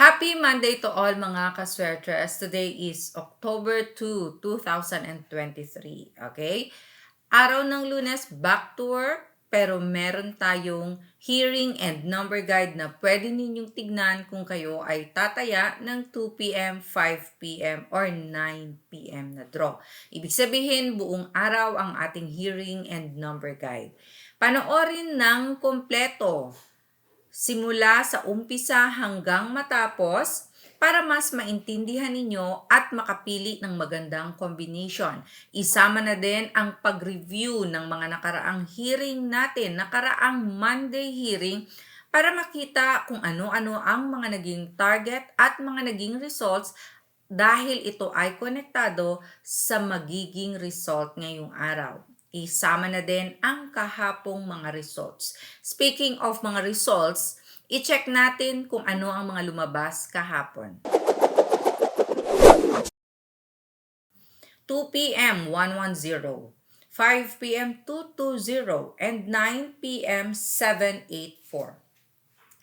Happy Monday to all mga kaswertres. Today is October 2, 2023. Okay? Araw ng Lunes, back to work, pero meron tayong hearing and number guide na pwede ninyong tignan kung kayo ay tataya ng 2 p.m., 5 p.m., or 9 p.m. na draw. Ibig sabihin, buong araw ang ating hearing and number guide. Panoorin ng kompleto simula sa umpisa hanggang matapos para mas maintindihan ninyo at makapili ng magandang combination. Isama na din ang pag-review ng mga nakaraang hearing natin, nakaraang Monday hearing, para makita kung ano-ano ang mga naging target at mga naging results dahil ito ay konektado sa magiging result ngayong araw. Isama na din ang kahapong mga results. Speaking of mga results, i-check natin kung ano ang mga lumabas kahapon. 2 p.m. 110, 5 p.m. 220, and 9 p.m. 784.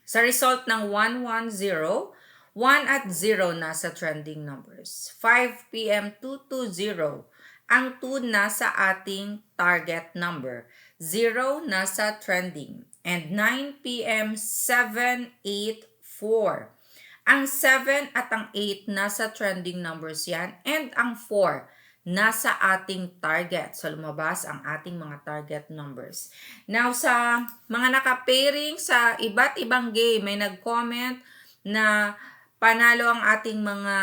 Sa result ng 110, 1 at 0 nasa trending numbers. 5 p.m. 220, ang 2 nasa ating target number. 0 nasa trending. And 9 p.m. 784. Ang 7 at ang 8 nasa trending numbers yan. And ang 4 nasa ating target. So, lumabas ang ating mga target numbers. Now, sa mga naka-pairing sa iba't ibang game, may nag-comment na panalo ang ating mga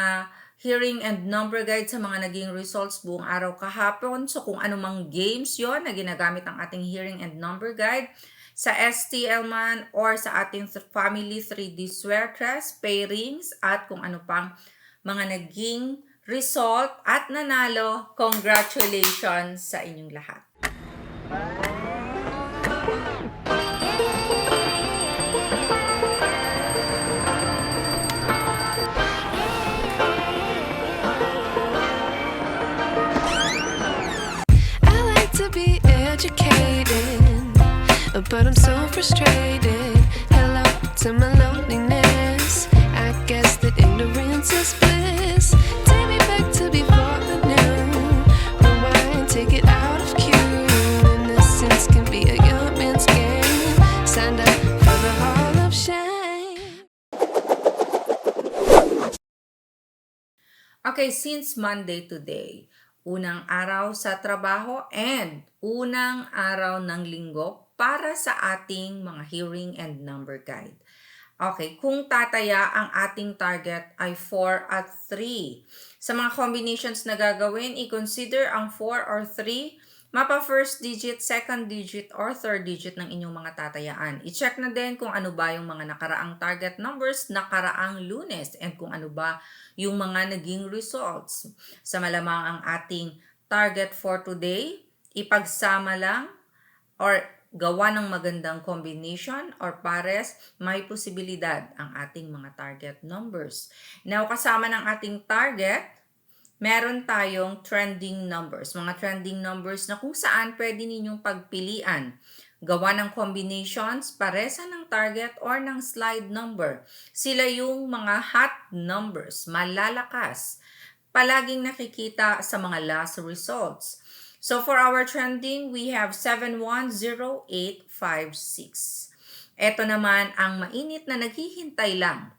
hearing and number guide sa mga naging results buong araw kahapon. So, kung anumang games yon na ginagamit ang ating hearing and number guide, sa STL man or sa ating family 3D Swertres, pairings, at kung ano pang mga naging result at nanalo, congratulations sa inyong lahat. I like to be educated, but I'm so frustrated. Hello to my loneliness. I guess that ignorance is bliss. Take me back to before the new. Rewind, take it out of cue. Innocence can be a young man's game. Signed up for the hall of shame. Okay, since Monday today, unang araw sa trabaho and unang araw ng linggo para sa ating mga hearing and number guide. Okay, kung tataya ang ating target ay 4 at 3. Sa mga combinations na gagawin, i-consider ang 4 or 3, mapa first digit, second digit, or third digit ng inyong mga tatayaan. I-check na din kung ano ba yung mga nakaraang target numbers nakaraang Lunes and kung ano ba yung mga naging results. Sa malamang ang ating target for today, ipagsama lang or gawa ng magandang combination or pares, may posibilidad ang ating mga target numbers. Now, kasama ng ating target, meron tayong trending numbers. Mga trending numbers na kung saan pwede ninyong pagpilian. Gawa ng combinations, paresa ng target or ng slide number. Sila yung mga hot numbers, malalakas. Palaging nakikita sa mga last results. So for our trending, we have 710856. Ito naman ang mainit na naghihintay lang.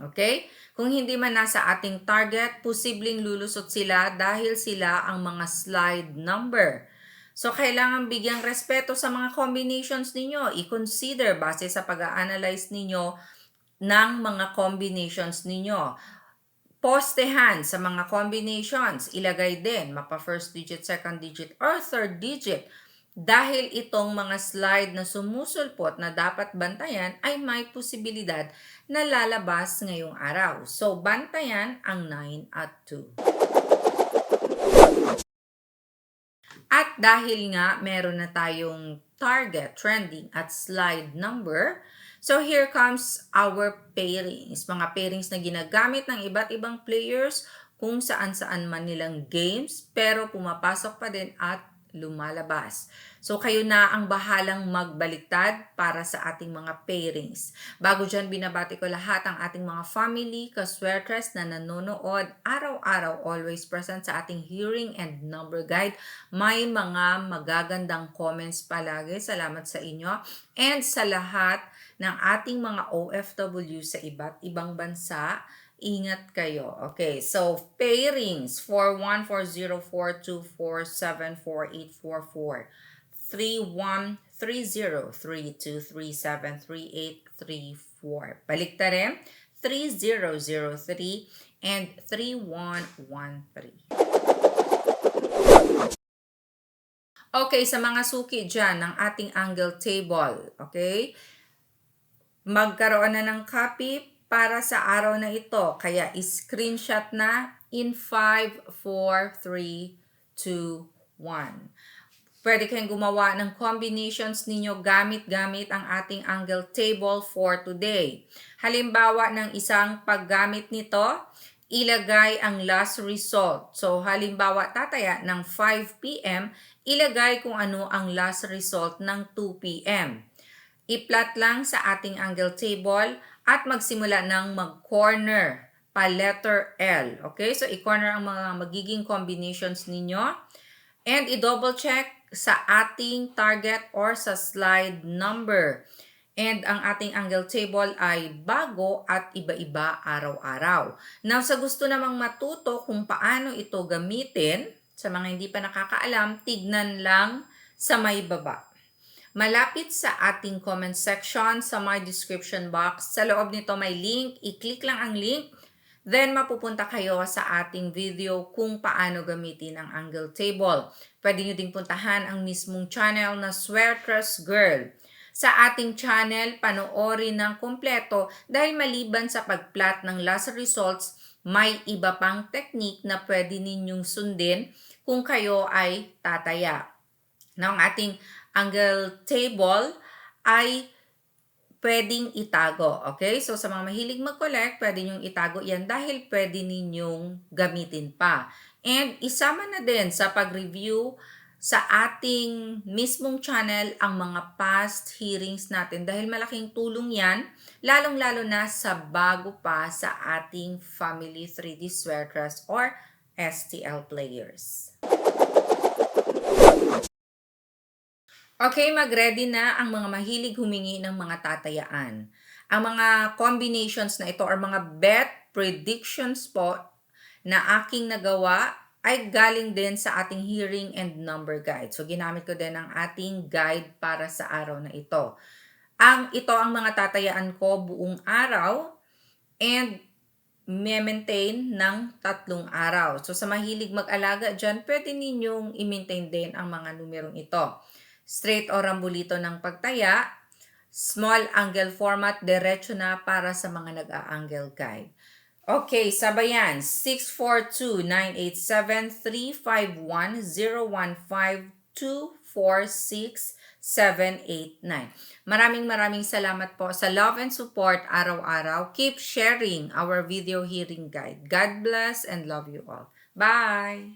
Okay? Kung hindi man nasa ating target, posibleng lulusot sila dahil sila ang mga slide number. So kailangan bigyang respeto sa mga combinations ninyo. I-consider base sa pag-a-analyze ninyo ng mga combinations ninyo. Postehan sa mga combinations, ilagay din mapa first digit, second digit, or third digit. Dahil itong mga slide na sumusulpot na dapat bantayan ay may posibilidad na lalabas ngayong araw. So, bantayan ang 9 at 2. At dahil nga meron na tayong target, trending, at slide number, so here comes our pairings. Mga pairings na ginagamit ng iba't ibang players kung saan-saan man nilang games, pero pumapasok pa din at lumalabas. So, kayo na ang bahalang magbaliktad para sa ating mga pairings. Bago dyan, binabati ko lahat ang ating mga family, kaswertres na nanonood, araw-araw, always present sa ating hearing and number guide. May mga magagandang comments palagi. Salamat sa inyo. And sa lahat ng ating mga OFW sa iba't ibang bansa, ingat kayo. Okay, so pairings 414042474844 313032373834. Baliktarin 3003 and 3113. Okay, sa mga suki dyan ng ating angle table, okay? Magkaroon na ng copy para sa araw na ito. Kaya screenshot na in 5, 4, 3, 2, 1. Pwede kayong gumawa ng combinations ninyo gamit ang ating angle table for today. Halimbawa ng isang paggamit nito, ilagay ang last result. So halimbawa tataya ng 5 p.m., ilagay kung ano ang last result ng 2 p.m. I-plot lang sa ating angle table at magsimula ng mag-corner pa letter L. Okay? So, i-corner ang mga magiging combinations ninyo. And i-double check sa ating target or sa slide number. And ang ating angle table ay bago at iba-iba araw-araw. Now, sa gusto namang matuto kung paano ito gamitin, sa mga hindi pa nakakaalam, tignan lang sa may baba. Malapit sa ating comment section, sa my description box, sa loob nito may link, i-click lang ang link, then mapupunta kayo sa ating video kung paano gamitin ang angle table. Pwede nyo ding puntahan ang mismong channel na Swertres Girl. Sa ating channel, panoorin ng kompleto dahil maliban sa pag-plot ng last results, may iba pang technique na pwede ninyong sundin kung kayo ay tataya. Now, ang ating angle table ay pwedeng itago. Okay? So, sa mga mahilig mag-collect, pwede nyong itago yan dahil pwede ninyong gamitin pa. And isama na din sa pag-review sa ating mismong channel ang mga past hearings natin dahil malaking tulong yan, lalong-lalo na sa bago pa sa ating Family 3D Swertres or STL players. Okay, mag-ready na ang mga mahilig humingi ng mga tatayaan. Ang mga combinations na ito or mga bet predictions po na aking nagawa ay galing din sa ating hearing and number guide. So, ginamit ko din ang ating guide para sa araw na ito. Ito ang mga tatayaan ko buong araw and maintain ng 3 araw. So, sa mahilig mag-alaga dyan, pwede ninyong i-maintain din ang mga numerong ito. Straight o rambulito ng pagtaya, small angle format, diretso na para sa mga nag-a-angle guide. Okay, sabayan, 642-987-351-015-246-789. Maraming salamat po sa love and support araw-araw. Keep sharing our video hearing guide. God bless and love you all. Bye!